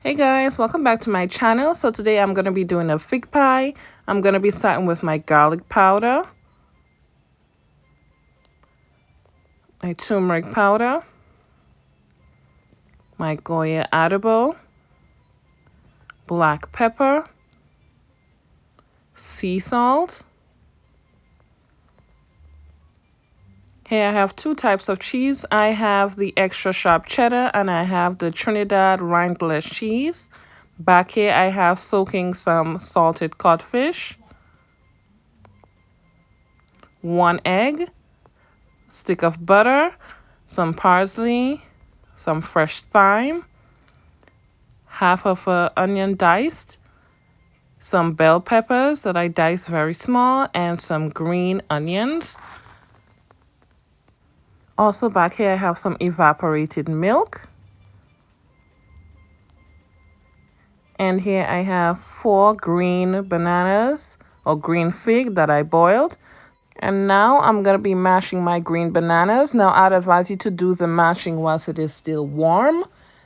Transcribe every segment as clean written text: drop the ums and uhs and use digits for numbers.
Hey guys, welcome back to my channel. So today I'm going to be doing a fig pie. I'm going to be starting with my garlic powder, my turmeric powder, my Goya adobo, black pepper, sea salt. Here I have two types of cheese. I have the extra sharp cheddar and I have the Trinidad rindless cheese. Back here I have soaking some salted codfish, 1 egg, stick of butter, some parsley, some fresh thyme, half of an onion diced, some bell peppers that I diced very small, and some green onions. Also back here I have some evaporated milk. And here I have 4 green bananas or green fig that I boiled. And now I'm going to be mashing my green bananas. Now I'd advise you to do the mashing whilst it is still warm.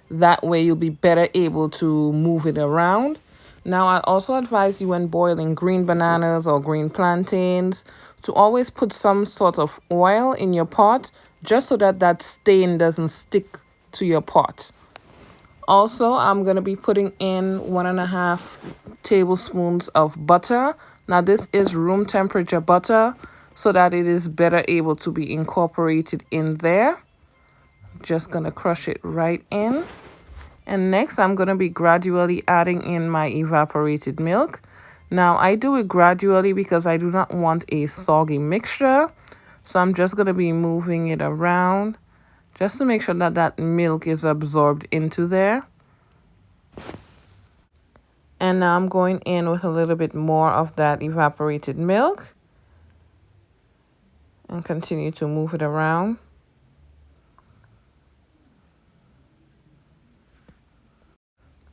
That way you'll be better able to move it around. Now I also advise you when boiling green bananas or green plantains to always put some sort of oil in your pot just so that that stain doesn't stick to your pot. Also, I'm going to be putting in 1.5 tablespoons of butter. Now this is room temperature butter so that it is better able to be incorporated in there. Just going to crush it right in. And next, I'm going to be gradually adding in my evaporated milk. Now, I do it gradually because I do not want a soggy mixture. So I'm just going to be moving it around just to make sure that that milk is absorbed into there. And now I'm going in with a little bit more of that evaporated milk. And continue to move it around.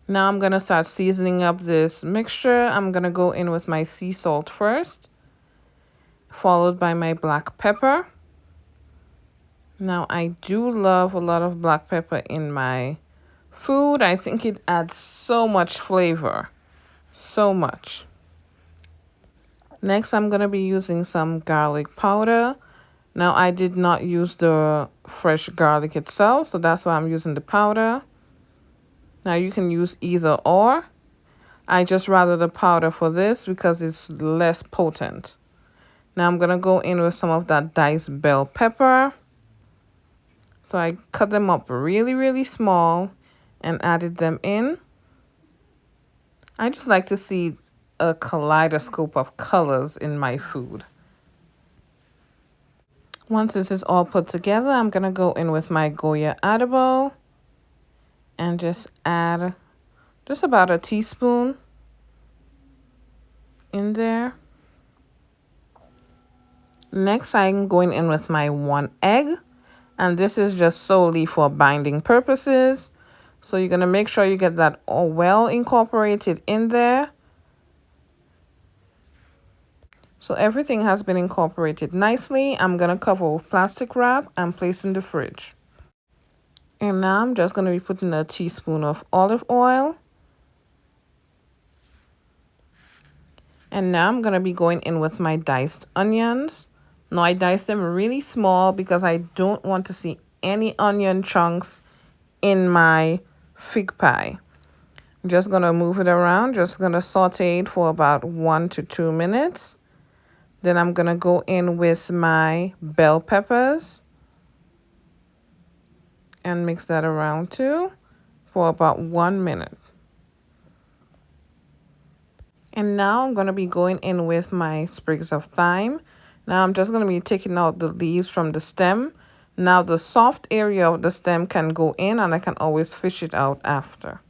Now I'm going to start seasoning up this mixture. I'm going to go in with my sea salt first, followed by my black pepper. Now I do love a lot of black pepper in my food. I think it adds so much flavor, so much. Next, I'm going to be using some garlic powder. Now I did not use the fresh garlic itself, so that's why I'm using the powder. Now you can use either or. I just rather the powder for this because it's less potent. Now I'm going to go in with some of that diced bell pepper. So I cut them up really, really small and added them in. I just like to see a kaleidoscope of colors in my food. Once this is all put together, I'm going to go in with my Goya adobo and just add just about a teaspoon in there. Next, I'm going in with my 1 egg, and this is just solely for binding purposes. So you're going to make sure you get that all well incorporated in there. So everything has been incorporated nicely. I'm going to cover with plastic wrap and place in the fridge. And now I'm just going to be putting a teaspoon of olive oil. And now I'm going to be going in with my diced onions. Now I diced them really small because I don't want to see any onion chunks in my fig pie. I'm just going to move it around. Just going to saute it for about 1 to 2 minutes. Then I'm going to go in with my bell peppers and mix that around too for about 1 minute. And now I'm going to be going in with my sprigs of thyme. Now I'm just going to be taking out the leaves from the stem. Now the soft area of the stem can go in and I can always fish it out after.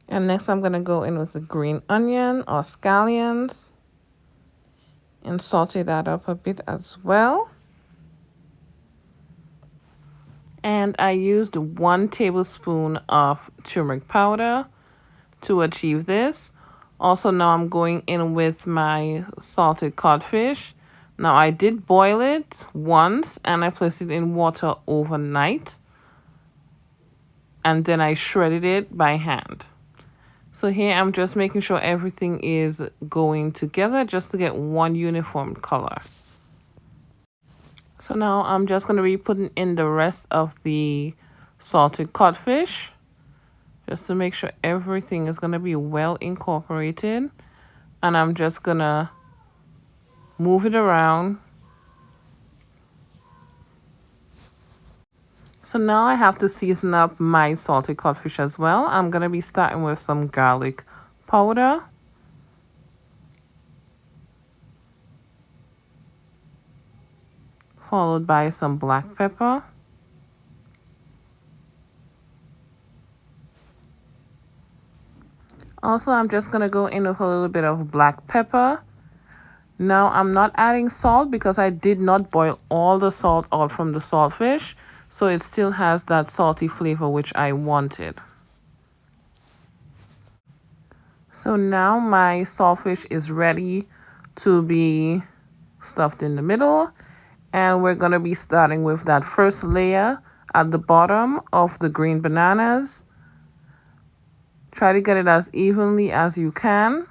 And next I'm going to go in with the green onion or scallions and saute that up a bit as well. And I used 1 tablespoon of turmeric powder to achieve this. Also, now I'm going in with my salted codfish. Now I did boil it once and I placed it in water overnight. and then I shredded it by hand. So here I'm just making sure everything is going together just to get one uniform color. So now I'm just going to be putting in the rest of the salted codfish just to make sure everything is going to be well incorporated. And I'm just going to move it around. So now I have to season up my salted codfish as well. I'm going to be starting with some garlic powder. Followed by some black pepper. Also, I'm just going to go in with a little bit of black pepper. Now, I'm not adding salt because I did not boil all the salt out from the saltfish. So it still has that salty flavor which I wanted. So now my saltfish is ready to be stuffed in the middle. And we're going to be starting with that first layer at the bottom of the green bananas. Try to get it as evenly as you can.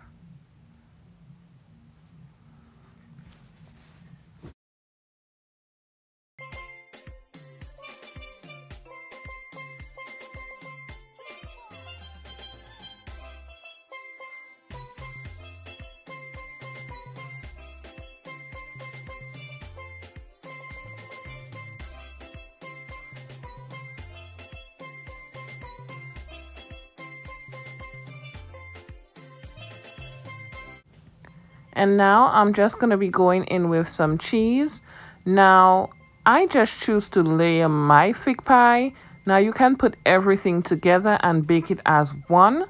And now I'm just going to be going in with some cheese. Now, I just choose to layer my fig pie. Now, you can put everything together and bake it as one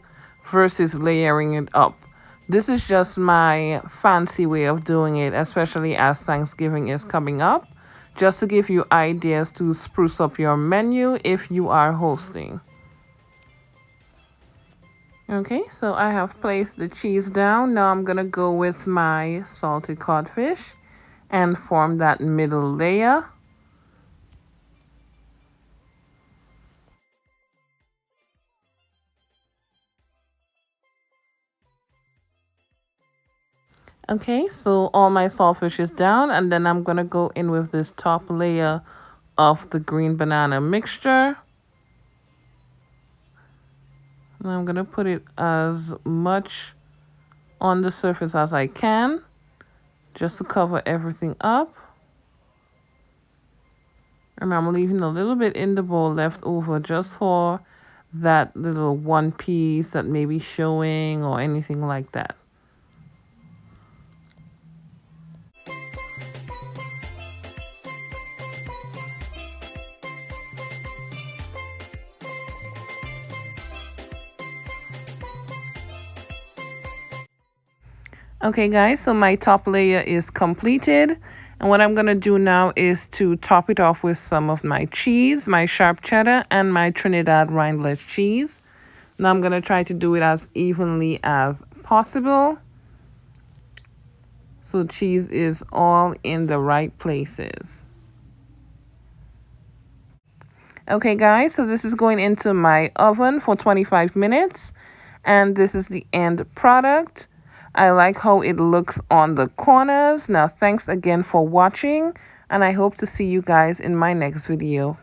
versus layering it up. This is just my fancy way of doing it, especially as Thanksgiving is coming up, just to give you ideas to spruce up your menu if you are hosting. Okay, so I have placed the cheese down. Now I'm going to go with my salted codfish and form that middle layer. Okay, so all my saltfish is down, and then I'm going to go in with this top layer of the green banana mixture. And I'm going to put it as much on the surface as I can, just to cover everything up. And I'm leaving a little bit in the bowl left over just for that little one piece that may be showing or anything like that. Okay guys, so my top layer is completed, and what I'm going to do now is to top it off with some of my cheese, my sharp cheddar and my Trinidad rindless cheese. Now I'm going to try to do it as evenly as possible, so cheese is all in the right places. Okay guys, so this is going into my oven for 25 minutes, and this is the end product. I like how it looks on the corners. Now, thanks again for watching, and I hope to see you guys in my next video.